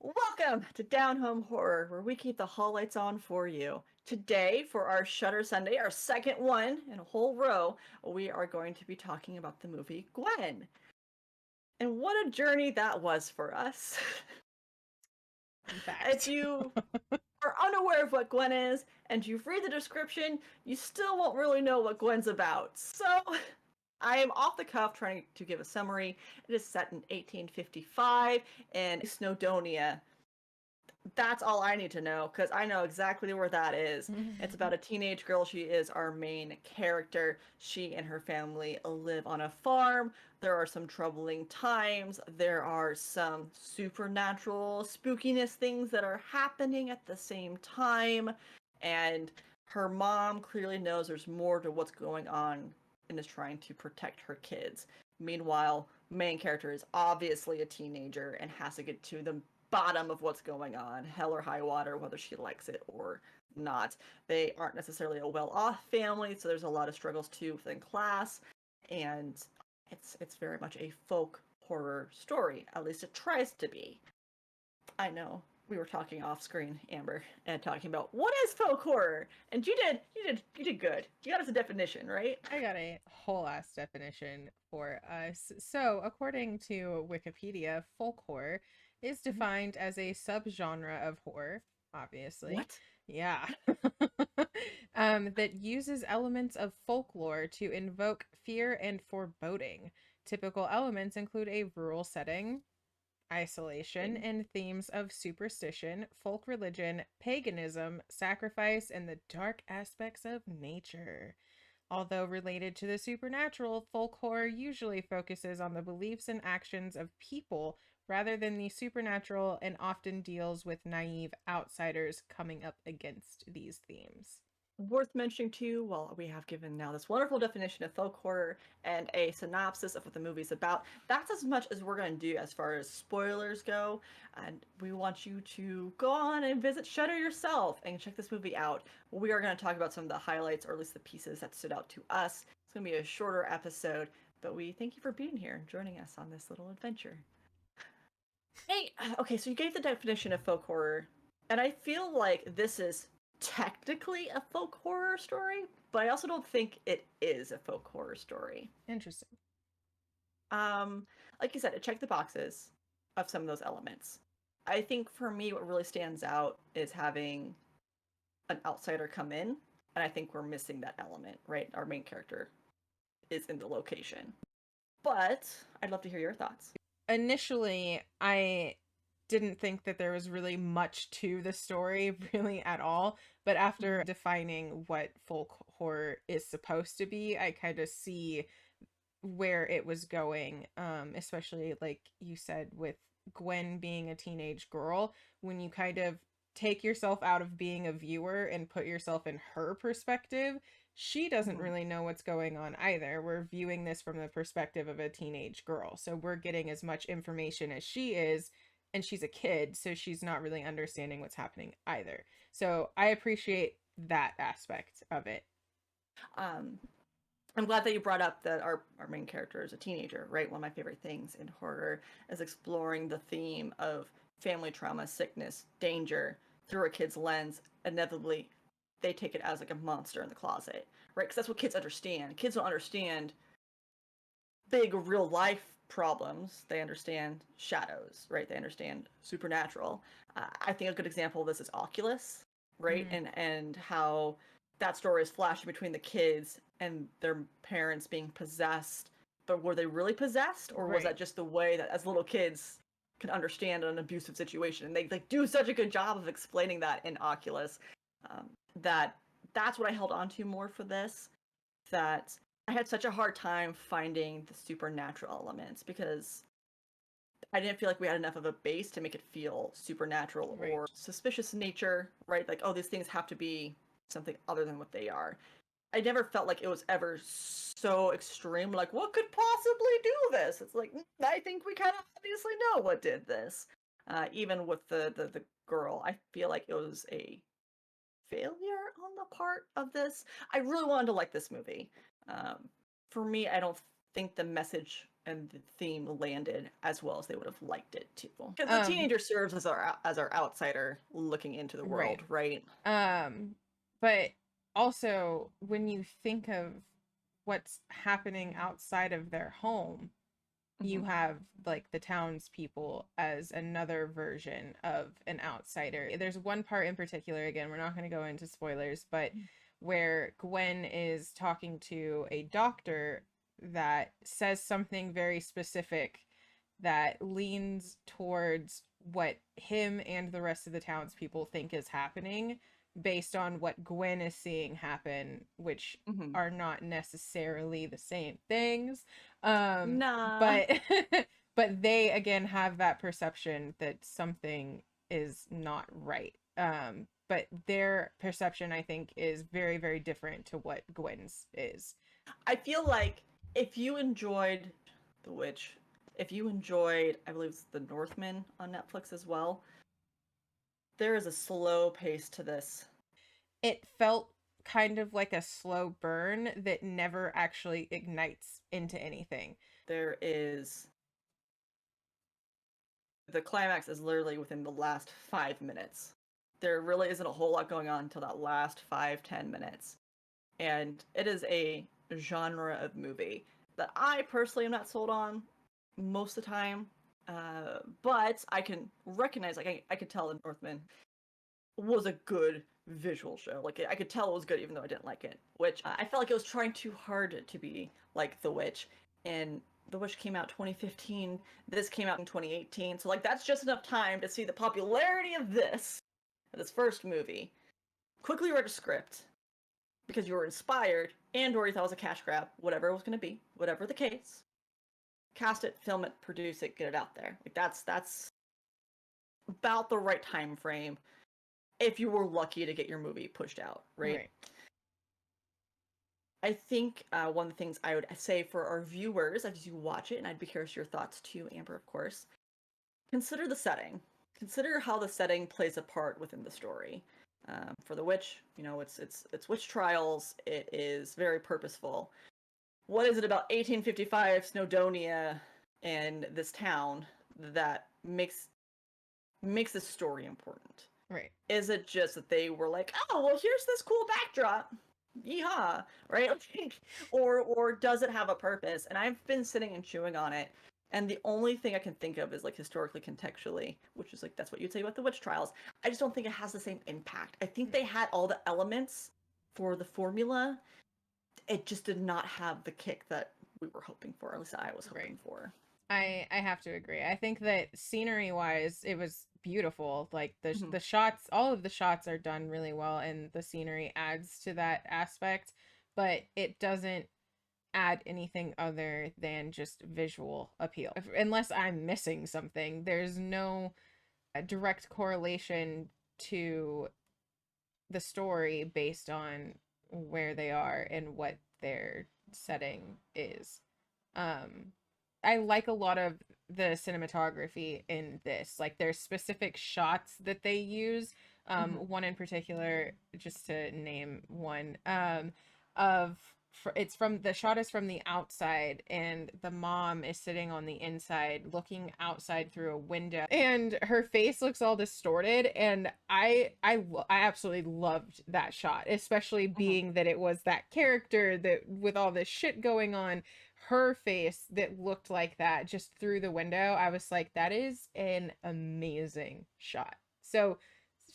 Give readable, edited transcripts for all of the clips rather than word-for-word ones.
Welcome to Down Home Horror, where we keep the hall lights on for you. Today, for our Shudder Sunday, our second one in a whole row, we are going to be talking about the movie Gwen. And what a journey that was for us. In If fact. you are unaware of what Gwen is and you read the description, you still won't really know what Gwen's about. So, I am off the cuff trying to give a summary. It is set in 1855 in Snowdonia. That's all I need to know because I know exactly where that is. It's about a teenage girl. She is our main character. She and her family live on a farm. There are some troubling times. There are some supernatural spookiness things that are happening at the same time. And her mom clearly knows there's more to what's going on and is trying to protect her kids. Meanwhile, main character is obviously a teenager and has to get to the bottom of what's going on, hell or high water, whether she likes it or not. They aren't necessarily a well-off family, so there's a lot of struggles too within class, and it's very much a folk horror story. At least it tries to be. I know we were talking off screen, Amber, and talking about what is folk horror, and you did good. You got us a definition, right? I got a whole ass definition for us. So, according to Wikipedia, folk horror is defined as a subgenre of horror, obviously. What? Yeah. That uses elements of folklore to invoke fear and foreboding. Typical elements include a rural setting, isolation, Okay. and themes of superstition, folk religion, paganism, sacrifice, and the dark aspects of nature. Although related to the supernatural, folk horror usually focuses on the beliefs and actions of people rather than the supernatural and often deals with naive outsiders coming up against these themes. Worth mentioning too, well, we have given now this wonderful definition of folk horror and a synopsis of what the movie's about. That's as much as we're going to do as far as spoilers go. And we want you to go on and visit Shudder yourself and check this movie out. We are going to talk about some of the highlights, or at least the pieces that stood out to us. It's going to be a shorter episode, but we thank you for being here and joining us on this little adventure. Hey, okay, so you gave the definition of folk horror, and I feel like this is technically a folk horror story, but I also don't think it is a folk horror story. Interesting. Um, like you said, it checked the boxes of some of those elements. I think for me, what really stands out is having an outsider come in, and I think we're missing that element, right? Our main character is in the location. But I'd love to hear your thoughts. Initially, I didn't think that there was really much to the story, really at all. But after defining what folk horror is supposed to be, I kind of see where it was going, especially like you said with Gwen being a teenage girl. When you kind of take yourself out of being a viewer and put yourself in her perspective, she doesn't Mhm. really know what's going on either. We're viewing this from the perspective of a teenage girl, so we're getting as much information as she is, and she's a kid, so she's not really understanding what's happening either. So I appreciate that aspect of it. Um, I'm glad that you brought up that our main character is a teenager, right? One of my favorite things in horror is exploring the theme of family trauma, sickness, danger through a kid's lens. Inevitably, they take it as like a monster in the closet, right? Because that's what kids understand. Kids don't understand big real life problems. They understand shadows, right? They understand supernatural. I think a good example of this is Oculus, right? Mm-hmm. And how that story is flashing between the kids and their parents being possessed. But were they really possessed, or was Right. that just the way that as little kids can understand an abusive situation? And they like do such a good job of explaining that in Oculus, um, that that's what I held on to more for this. That I had such a hard time finding the supernatural elements because I didn't feel like we had enough of a base to make it feel supernatural Right. or suspicious in nature, right? Like, oh, these things have to be something other than what they are. I never felt like it was ever so extreme, like, what could possibly do this? It's like, I think we kind of obviously know what did this. Even with the girl, I feel like it was a failure on the part of this. I really wanted to like this movie. Um, for me, I don't think the message and the theme landed as well as they would have liked it to. Because the teenager serves as our outsider looking into the world, right? But also when you think of what's happening outside of their home, you have like the townspeople as another version of an outsider. There's one part in particular, again, we're not going to go into spoilers, but where Gwen is talking to a doctor that says something very specific that leans towards what him and the rest of the townspeople think is happening based on what Gwen is seeing happen, which are not necessarily the same things. Nah. But but they again have that perception that something is not right. But their perception, I think, is very, very different to what Gwen's is. I feel like if you enjoyed The Witch, if you enjoyed, I believe it's The Northman on Netflix as well, there is a slow pace to this. It felt kind of like a slow burn that never actually ignites into anything. There is... The climax is literally within the last 5 minutes. There really isn't a whole lot going on until that last 5-10 minutes. And it is a genre of movie that I personally am not sold on most of the time. But I can recognize, like, I could tell The Northman was a good visual show. Like, I could tell it was good even though I didn't like it. Which I felt like it was trying too hard to be like The Witch. And The Witch came out 2015. This came out in 2018. So, like, that's just enough time to see the popularity of this first movie. Quickly write a script because you were inspired and or you thought it was a cash grab, whatever it was going to be, whatever the case. Cast it, film it, produce it, get it out there. Like that's about the right time frame if you were lucky to get your movie pushed out, right? I think one of the things I would say for our viewers as you watch it, and I'd be curious your thoughts too, Amber, of course, consider the setting. Consider how the setting plays a part within the story. For The Witch, you know, it's witch trials. It is very purposeful. What is it about 1855 Snowdonia and this town that makes this story important? Right. Is it just that they were like, oh, well, here's this cool backdrop, yeehaw, right? or does it have a purpose? And I've been sitting and chewing on it, and the only thing I can think of is like historically, contextually, which is like that's what you'd say about the witch trials. I just don't think it has the same impact. I think they had all the elements for the formula. It just did not have the kick that we were hoping for. At least I was hoping for. I have to agree. I think that scenery wise, it was beautiful. Like the shots, all of the shots are done really well, and the scenery adds to that aspect. But it doesn't add anything other than just visual appeal. Unless I'm missing something, there's no direct correlation to the story based on where they are and what their setting is. I like a lot of the cinematography in this. Like there's specific shots that they use. One in particular, just to name one, of it's from the shot is from the outside, and the mom is sitting on the inside looking outside through a window, and her face looks all distorted, and I absolutely loved that shot, especially being that it was that character that with all this shit going on, her face that looked like that just through the window. I was like, that is an amazing shot. So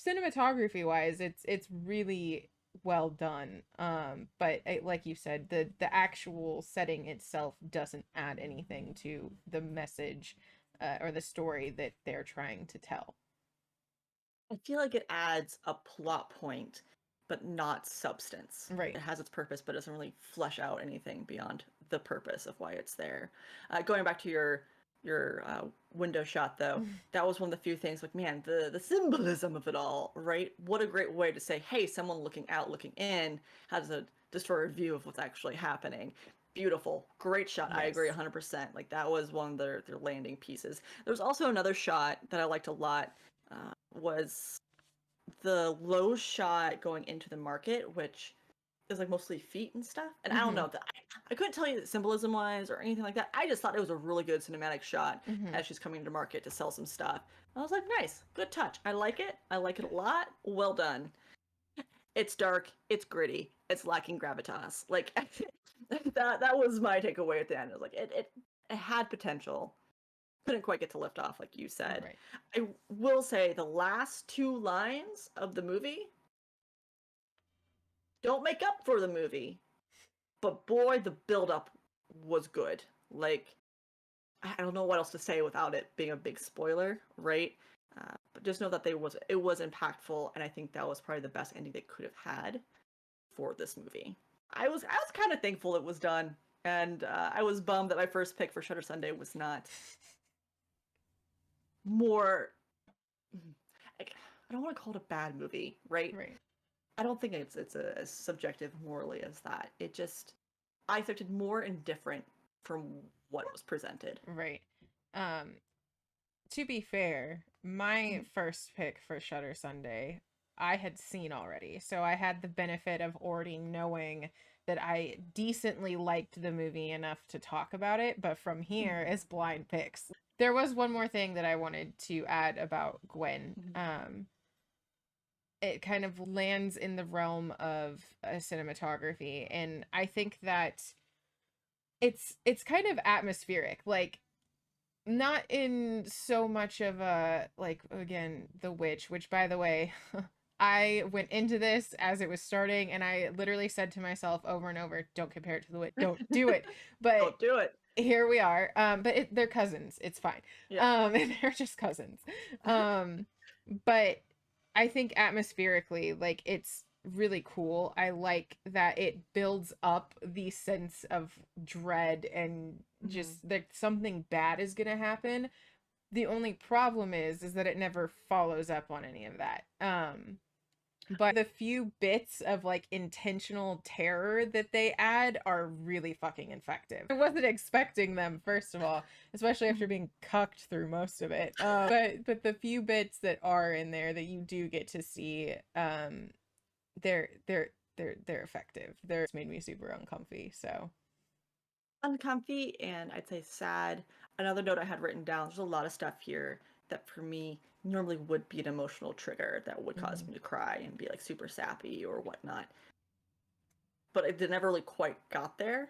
cinematography wise, it's really well done. But like you said, the actual setting itself doesn't add anything to the message or the story that they're trying to tell. I feel like it adds a plot point, but not substance. Right. It has its purpose, but doesn't really flesh out anything beyond the purpose of why it's there. Going back to your window shot though, that was one of the few things like, man, the symbolism of it all, right? What a great way to say, hey, someone looking out, looking in has a distorted view of what's actually happening. Beautiful, great shot. Yes. I agree 100%. Like that was one of their landing pieces. There was also another shot that I liked a lot, was the low shot going into the market, which is like mostly feet and stuff. And I don't know, I couldn't tell you the symbolism wise or anything like that. I just thought it was a really good cinematic shot as she's coming to market to sell some stuff. I was like, nice, good touch. I like it. I like it a lot. Well done. It's dark. It's gritty. It's lacking gravitas. Like that was my takeaway at the end. It was like it had potential. Couldn't quite get to lift off, like you said. Right. I will say the last 2 lines of the movie don't make up for the movie, but boy, the build-up was good. Like, I don't know what else to say without it being a big spoiler, right? But just know that it was impactful, and I think that was probably the best ending they could have had for this movie. I was kind of thankful it was done, and I was bummed that my first pick for Shudder Sunday was not more. I don't want to call it a bad movie, right? Right. I don't think it's as subjective morally as that. It just I expected more and different from what was presented. Right. Um, to be fair, my first pick for Shudder Sunday, I had seen already. So I had the benefit of already knowing that I decently liked the movie enough to talk about it. But from here is blind picks. There was one more thing that I wanted to add about Gwen. It kind of lands in the realm of cinematography, and I think that it's kind of atmospheric, like not in so much of a, like, again, The Witch, which, by the way, I went into this as it was starting and I literally said to myself over and over, don't compare it to The Witch, don't do it. But Don't do it. Here we are. But they're cousins, it's fine. Yeah. They're just cousins. But I think atmospherically, like, it's really cool. I like that it builds up the sense of dread and just that something bad is gonna happen. The only problem is that it never follows up on any of that. But the few bits of like intentional terror that they add are really fucking effective. I wasn't expecting them, first of all, especially after being cucked through most of it. But the few bits that are in there that you do get to see, they're effective. It's made me super uncomfy. So Uncomfy and I'd say sad. Another note I had written down, there's a lot of stuff here that for me normally would be an emotional trigger that would cause me to cry and be like super sappy or whatnot. But it never really quite got there.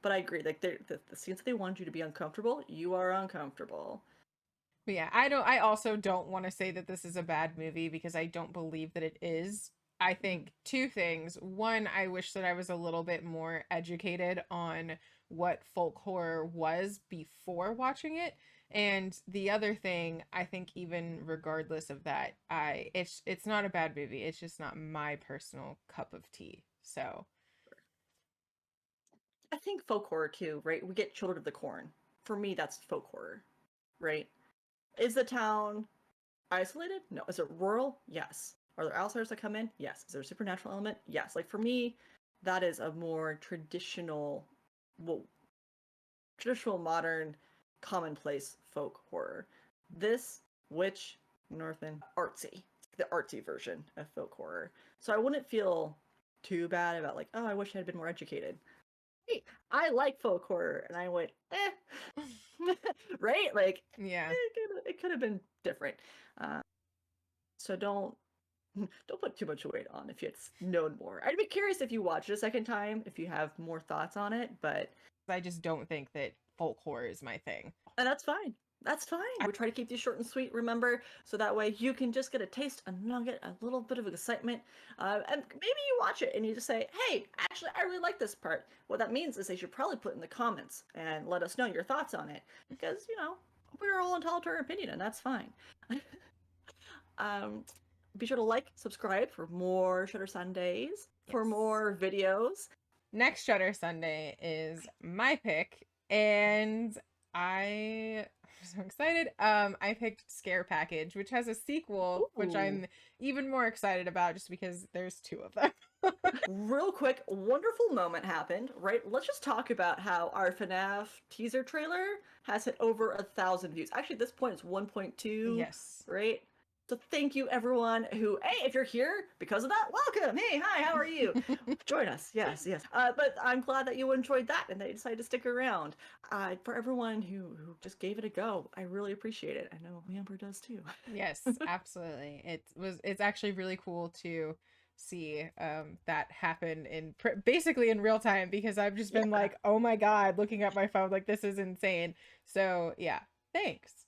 But I agree, like the scenes that they wanted you to be uncomfortable, you are uncomfortable. But yeah, I also don't want to say that this is a bad movie because I don't believe that it is. I think two things. One, I wish that I was a little bit more educated on what folk horror was before watching it. And the other thing, I think even regardless of that, it's not a bad movie. It's just not my personal cup of tea. So I think folk horror too, right? We get Children of the Corn. For me, that's folk horror, right? Is the town isolated? No. Is it rural? Yes. Are there outsiders that come in? Yes. Is there a supernatural element? Yes. Like for me, that is a more traditional, well, traditional modern, commonplace folk horror. This witch, Northern, artsy, the artsy version of folk horror. So I wouldn't feel too bad about like, oh, I wish I had been more educated. Hey, I like folk horror, and I went, right? Like, yeah. it could have been different. So don't put too much weight on if you had known more. I'd be curious if you watch it a second time, if you have more thoughts on it, but I just don't think that folk horror is my thing. and that's fine. That's fine. We try to keep these short and sweet, remember, so that way you can just get a taste, a nugget, a little bit of excitement, and maybe you watch it and you just say, "Hey, actually, I really like this part." What that means is they should probably put in the comments and let us know your thoughts on it, because we're all entitled to our opinion, and that's fine. um, be sure to like, subscribe for more Shudder Sundays, for more videos. Next Shudder Sunday is my pick, and I'm so excited. I picked Scare Package, which has a sequel, which I'm even more excited about just because there's 2 of them. Real quick, wonderful moment happened, right? Let's just talk about how our FNAF teaser trailer has hit over 1,000 views. Actually, at this point, it's 1.2. Yes. Right? So thank you, everyone who, hey, if you're here because of that, welcome. Hey, hi, how are you? Join us. Yes, yes. But I'm glad that you enjoyed that and that you decided to stick around. For everyone who just gave it a go, I really appreciate it. I know Amber does too. Yes, absolutely. It's actually really cool to see that happen in basically in real time, because I've just been Yeah. like, oh my god, looking at my phone like this is insane. So yeah, thanks.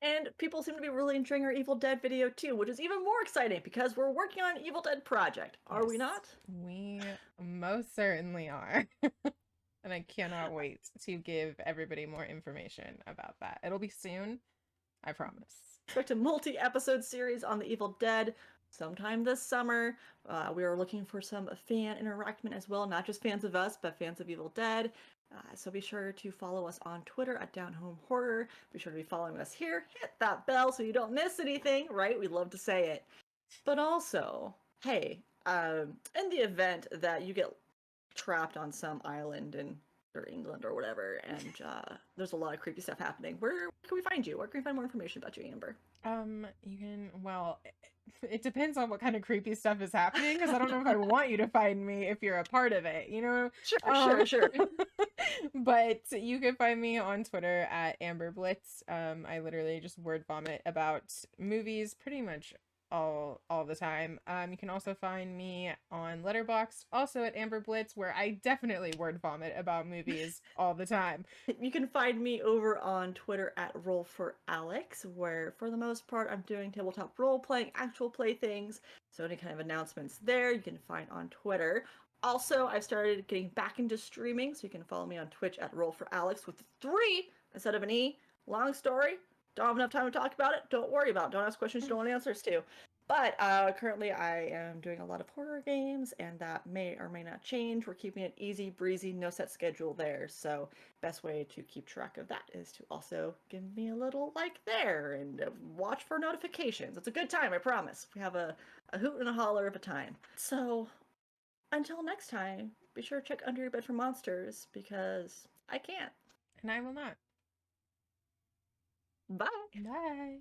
And people seem to be really enjoying our Evil Dead video too, which is even more exciting because we're working on an Evil Dead project. Are Yes, we not? we most certainly are. And I cannot wait to give everybody more information about that. It'll be soon, I promise. Expect a multi-episode series on the Evil Dead sometime this summer. We are looking for some fan interaction as well, not just fans of us, but fans of Evil Dead. So be sure to follow us on Twitter at Down Home Horror. Be sure to be following us here. Hit that bell so you don't miss anything, right? We love to say it. But also, hey, in the event that you get trapped on some island in or England or whatever, and there's a lot of creepy stuff happening, where can we find you? Where can we find more information about you, Amber? You can, well, it depends on what kind of creepy stuff is happening, because I don't know if I want you to find me if you're a part of it, you know? Sure. But you can find me on Twitter at Amber Blitz. I literally just word vomit about movies pretty much all the time. You can also find me on Letterboxd, also at Amber Blitz, where I definitely word vomit about movies all the time. You can find me over on Twitter at Roll4Alex, where for the most part I'm doing tabletop role playing, actual play things. So any kind of announcements there you can find on Twitter. Also, I've started getting back into streaming, so you can follow me on Twitch at Roll4Alex with 3 instead of an E. Long story. Don't have enough time to talk about it. Don't worry about it. Don't ask questions you don't want answers to. But currently, I am doing a lot of horror games, and that may or may not change. We're keeping it easy breezy, no set schedule there. So, best way to keep track of that is to also give me a little like there and watch for notifications. It's a good time, I promise. We have a hoot and a holler of a time. So, until next time, be sure to check under your bed for monsters because I can't. And I will not. Bye. Bye.